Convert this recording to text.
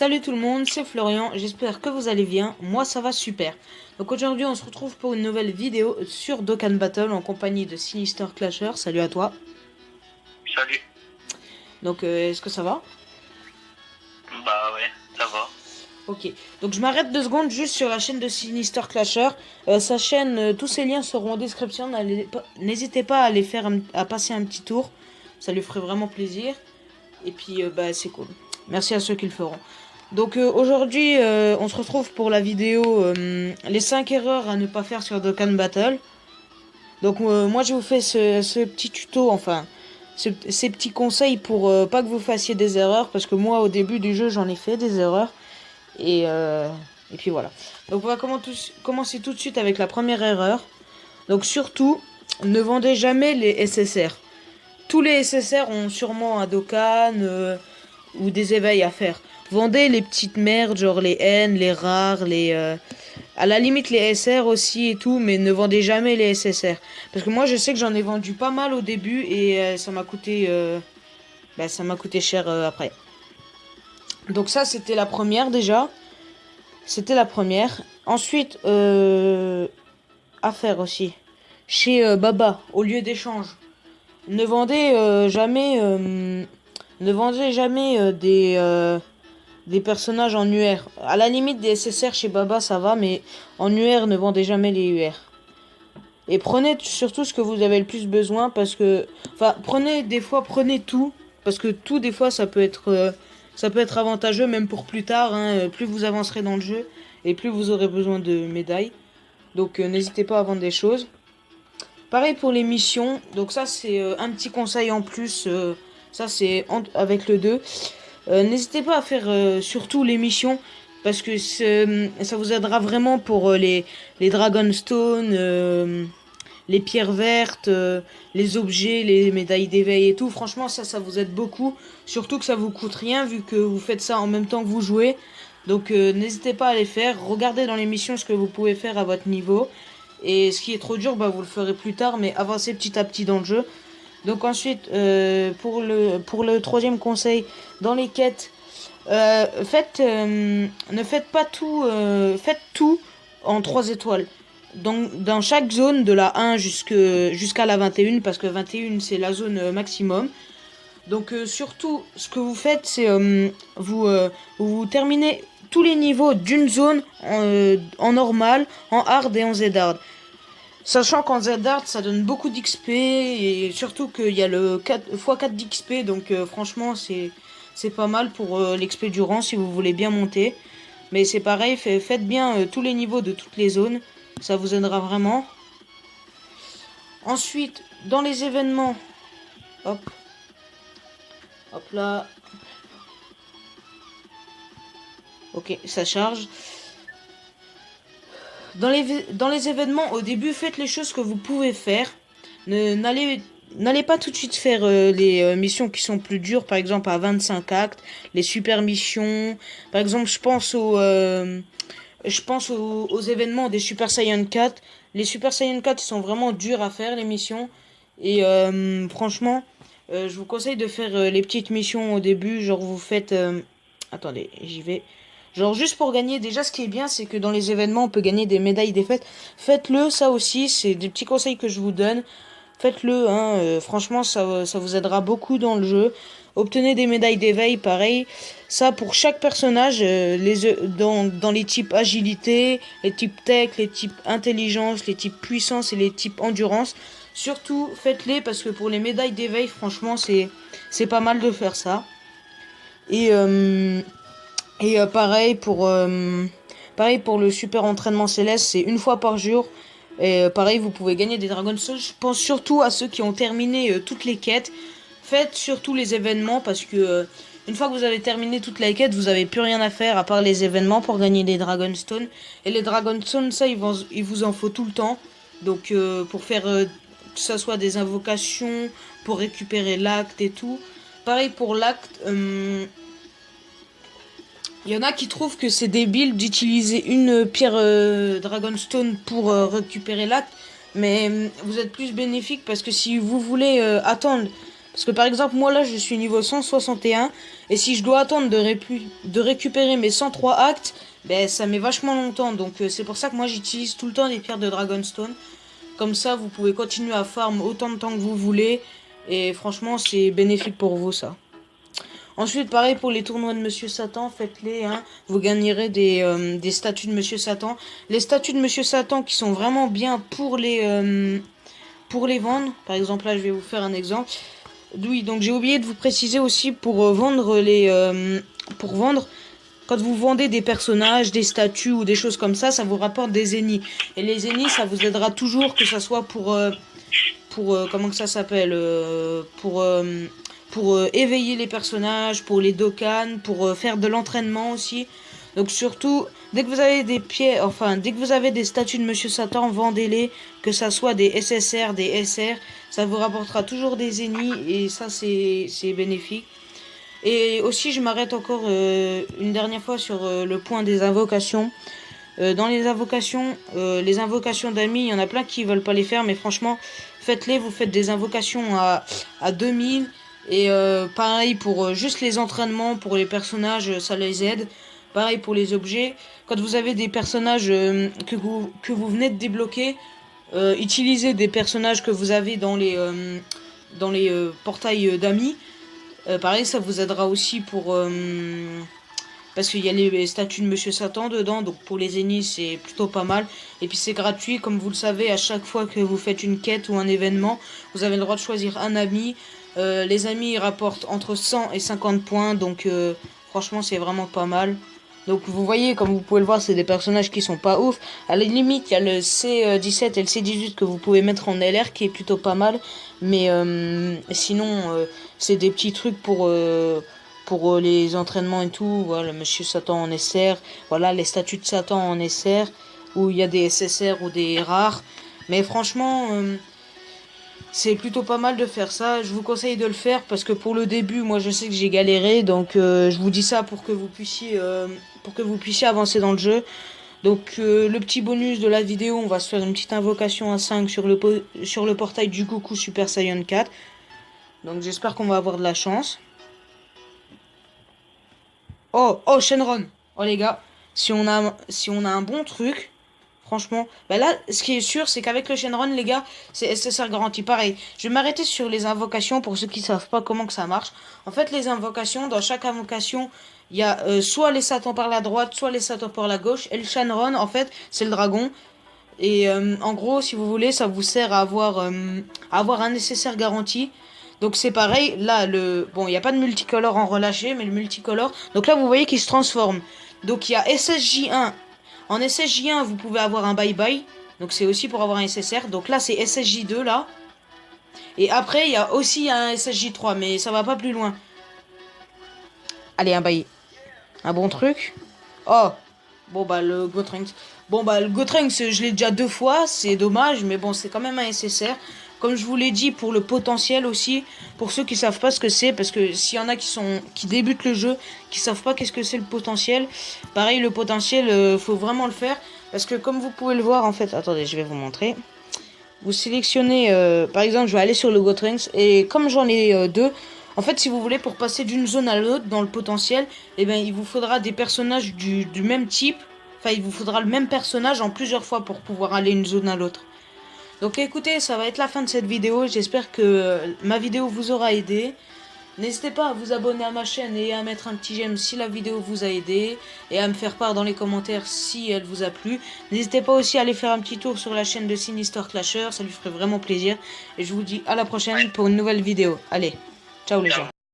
Salut tout le monde, c'est Florian, j'espère que vous allez bien, moi ça va super. Donc aujourd'hui on se retrouve pour une nouvelle vidéo sur Dokkan Battle en compagnie de Sinister Clasher, salut à toi. Salut. Donc est-ce que ça va? Bah ouais, ça va. Ok, donc je m'arrête 2 secondes juste sur la chaîne de Sinister Clasher. Sa chaîne, tous ses liens seront en description, n'hésitez pas à à passer un petit tour, ça lui ferait vraiment plaisir. Et puis bah c'est cool, merci à ceux qui le feront. Donc aujourd'hui, on se retrouve pour la vidéo les 5 erreurs à ne pas faire sur Dokkan Battle. Donc moi je vous fais ce petit tuto, enfin ces petits conseils pour pas que vous fassiez des erreurs, parce que moi au début du jeu j'en ai fait des erreurs. Et puis voilà. Donc on va commencer tout de suite avec la première erreur. Donc surtout, ne vendez jamais les SSR. Tous les SSR ont sûrement un Dokkan ou des éveils à faire. Vendez les petites merdes, genre les N, les rares, à la limite les SR aussi et tout, mais ne vendez jamais les SSR. Parce que moi je sais que j'en ai vendu pas mal au début et ça m'a coûté cher après. Donc ça c'était la première déjà. C'était la première. Ensuite, à faire aussi. Chez Baba, au lieu d'échange. Ne vendez jamais, des personnages en UR. À la limite des SSR chez Baba ça va, mais en UR ne vendez jamais les UR. Et prenez surtout ce que vous avez le plus besoin, parce que, enfin, prenez tout, parce que tout des fois ça peut être avantageux même pour plus tard. Hein. Plus vous avancerez dans le jeu et plus vous aurez besoin de médailles. Donc n'hésitez pas à vendre des choses. Pareil pour les missions, donc ça c'est un petit conseil en plus, ça c'est avec le 2. N'hésitez pas à faire surtout les missions, parce que ça vous aidera vraiment pour les Dragonstone, les pierres vertes, les objets, les médailles d'éveil et tout. Franchement ça vous aide beaucoup, surtout que ça vous coûte rien vu que vous faites ça en même temps que vous jouez. Donc n'hésitez pas à les faire, regardez dans les missions ce que vous pouvez faire à votre niveau. Et ce qui est trop dur, bah, vous le ferez plus tard, mais avancez petit à petit dans le jeu. Donc ensuite, pour le troisième conseil, dans les quêtes, ne faites pas tout, faites tout en 3 étoiles. Donc dans chaque zone, de la 1 jusqu'à la 21, parce que 21 c'est la zone maximum. Donc surtout, ce que vous faites, c'est vous terminez tous les niveaux d'une zone en normal, en hard et en Z-hard. Sachant qu'en Z-hard, ça donne beaucoup d'XP, et surtout qu'il y a le 4 x4 d'XP, donc franchement, c'est pas mal pour l'XP du rang si vous voulez bien monter. Mais c'est pareil, faites bien tous les niveaux de toutes les zones, ça vous aidera vraiment. Ensuite, dans les événements, hop là. Ok, ça charge. Dans les événements, au début, faites les choses que vous pouvez faire. N'allez pas tout de suite faire les missions qui sont plus dures, par exemple à 25 actes, les super missions. Par exemple, aux événements des Super Saiyan 4. Les Super Saiyan 4 ils sont vraiment durs à faire, les missions. Et franchement, je vous conseille de faire les petites missions au début. Genre vous faites... attendez, j'y vais. Genre juste pour gagner, déjà ce qui est bien c'est que dans les événements on peut gagner des médailles des fêtes. Faites-le, ça aussi, c'est des petits conseils que je vous donne. Faites-le, hein, franchement ça vous aidera beaucoup dans le jeu. Obtenez des médailles d'éveil, pareil. Ça pour chaque personnage, dans les types agilité, les types tech, les types intelligence, les types puissance et les types endurance. Surtout faites-les, parce que pour les médailles d'éveil, franchement c'est pas mal de faire ça. Et pareil pour le super entraînement céleste, c'est 1 fois par jour. Et pareil, vous pouvez gagner des Dragon Souls. Je pense surtout à ceux qui ont terminé toutes les quêtes. Faites surtout les événements, parce que une fois que vous avez terminé toutes les quêtes, vous avez plus rien à faire à part les événements pour gagner des Dragonstone. Et les Dragonstone, ça il vous en faut tout le temps. Donc pour faire que ça soit des invocations, pour récupérer l'acte et tout. Pareil pour l'acte. Il y en a qui trouvent que c'est débile d'utiliser une pierre Dragonstone pour récupérer l'acte. Mais vous êtes plus bénéfique, parce que si vous voulez attendre... Parce que par exemple, moi là, je suis niveau 161. Et si je dois attendre de récupérer mes 103 actes, ben ça met vachement longtemps. Donc c'est pour ça que moi j'utilise tout le temps des pierres de Dragonstone. Comme ça, vous pouvez continuer à farm autant de temps que vous voulez. Et franchement, c'est bénéfique pour vous, ça. Ensuite, pareil pour les tournois de Monsieur Satan, faites-les. Hein. Vous gagnerez des statues de Monsieur Satan. Les statues de Monsieur Satan qui sont vraiment bien pour les vendre. Par exemple, là, je vais vous faire un exemple. Oui, donc j'ai oublié de vous préciser aussi pour vendre quand vous vendez des personnages, des statues ou des choses comme ça vous rapporte des zéniths. Et les zéniths, ça vous aidera toujours, que ça soit pour comment que ça s'appelle, pour éveiller les personnages, pour les dokkan, pour faire de l'entraînement aussi. Donc surtout, dès que vous avez dès que vous avez des statues de Monsieur Satan, vendez-les, que ça soit des SSR, des SR, ça vous rapportera toujours des zéniths et ça c'est bénéfique. Et aussi, je m'arrête encore une dernière fois sur le point des invocations. Dans les invocations d'amis, il y en a plein qui veulent pas les faire, mais franchement, faites-les. Vous faites des invocations à 2000. Et pareil pour juste les entraînements, pour les personnages, ça les aide. Pareil pour les objets. Quand vous avez des personnages que vous venez de débloquer, utilisez des personnages que vous avez dans les portails d'amis. Pareil, ça vous aidera aussi pour... parce qu'il y a les statues de Monsieur Satan dedans, donc pour les zéniths, c'est plutôt pas mal. Et puis c'est gratuit, comme vous le savez, à chaque fois que vous faites une quête ou un événement, vous avez le droit de choisir un ami. Les amis, ils rapportent entre 100 et 50 points, donc franchement, c'est vraiment pas mal. Donc vous voyez, comme vous pouvez le voir, c'est des personnages qui sont pas ouf. À la limite, il y a le C17 et le C18 que vous pouvez mettre en LR qui est plutôt pas mal. Mais sinon, c'est des petits trucs pour les entraînements et tout. Voilà, Monsieur Satan en SR. Voilà, les statues de Satan en SR. Où il y a des SSR ou des rares. Mais franchement... c'est plutôt pas mal de faire ça. Je vous conseille de le faire parce que pour le début, moi je sais que j'ai galéré. Donc je vous dis ça pour que vous puissiez avancer dans le jeu. Donc le petit bonus de la vidéo, on va se faire une petite invocation à 5 sur le portail du Goku Super Saiyan 4. Donc j'espère qu'on va avoir de la chance. Oh Shenron. Oh les gars, si on a un bon truc... Franchement, bah là, ce qui est sûr, c'est qu'avec le Shenron, les gars, c'est SSR garanti. Pareil, je vais m'arrêter sur les invocations pour ceux qui savent pas comment que ça marche. En fait, les invocations, dans chaque invocation, il y a soit les Satans par la droite, soit les Satans par la gauche. Et le Shenron, en fait, c'est le dragon. Et en gros, si vous voulez, ça vous sert à avoir un SSR garanti. Donc c'est pareil, là, bon, il n'y a pas de multicolore en relâché, mais le multicolore... Donc là, vous voyez qu'il se transforme. Donc il y a SSJ1... En SSJ1, vous pouvez avoir un bye-bye. Donc c'est aussi pour avoir un SSR. Donc là, c'est SSJ2, là. Et après, il y a aussi un SSJ3. Mais ça va pas plus loin. Allez, un bye. Un bon truc. Oh. Bon, bah, le Gotrunks. Bon, bah, le Gotrunks, je l'ai déjà 2 fois. C'est dommage. Mais bon, c'est quand même un SSR. Comme je vous l'ai dit, pour le potentiel aussi, pour ceux qui savent pas ce que c'est, parce que s'il y en a qui débutent le jeu, qui savent pas qu'est-ce que c'est le potentiel, pareil, le potentiel, faut vraiment le faire, parce que comme vous pouvez le voir, en fait, attendez, je vais vous montrer. Vous sélectionnez, par exemple, je vais aller sur le Gotrunks, et comme j'en ai 2, en fait, si vous voulez, pour passer d'une zone à l'autre dans le potentiel, eh ben, il vous faudra des personnages du même type, enfin, il vous faudra le même personnage en plusieurs fois pour pouvoir aller d'une zone à l'autre. Donc écoutez, ça va être la fin de cette vidéo. J'espère que ma vidéo vous aura aidé. N'hésitez pas à vous abonner à ma chaîne et à mettre un petit j'aime si la vidéo vous a aidé. Et à me faire part dans les commentaires si elle vous a plu. N'hésitez pas aussi à aller faire un petit tour sur la chaîne de Sinister Clasher. Ça lui ferait vraiment plaisir. Et je vous dis à la prochaine pour une nouvelle vidéo. Allez, ciao les gens.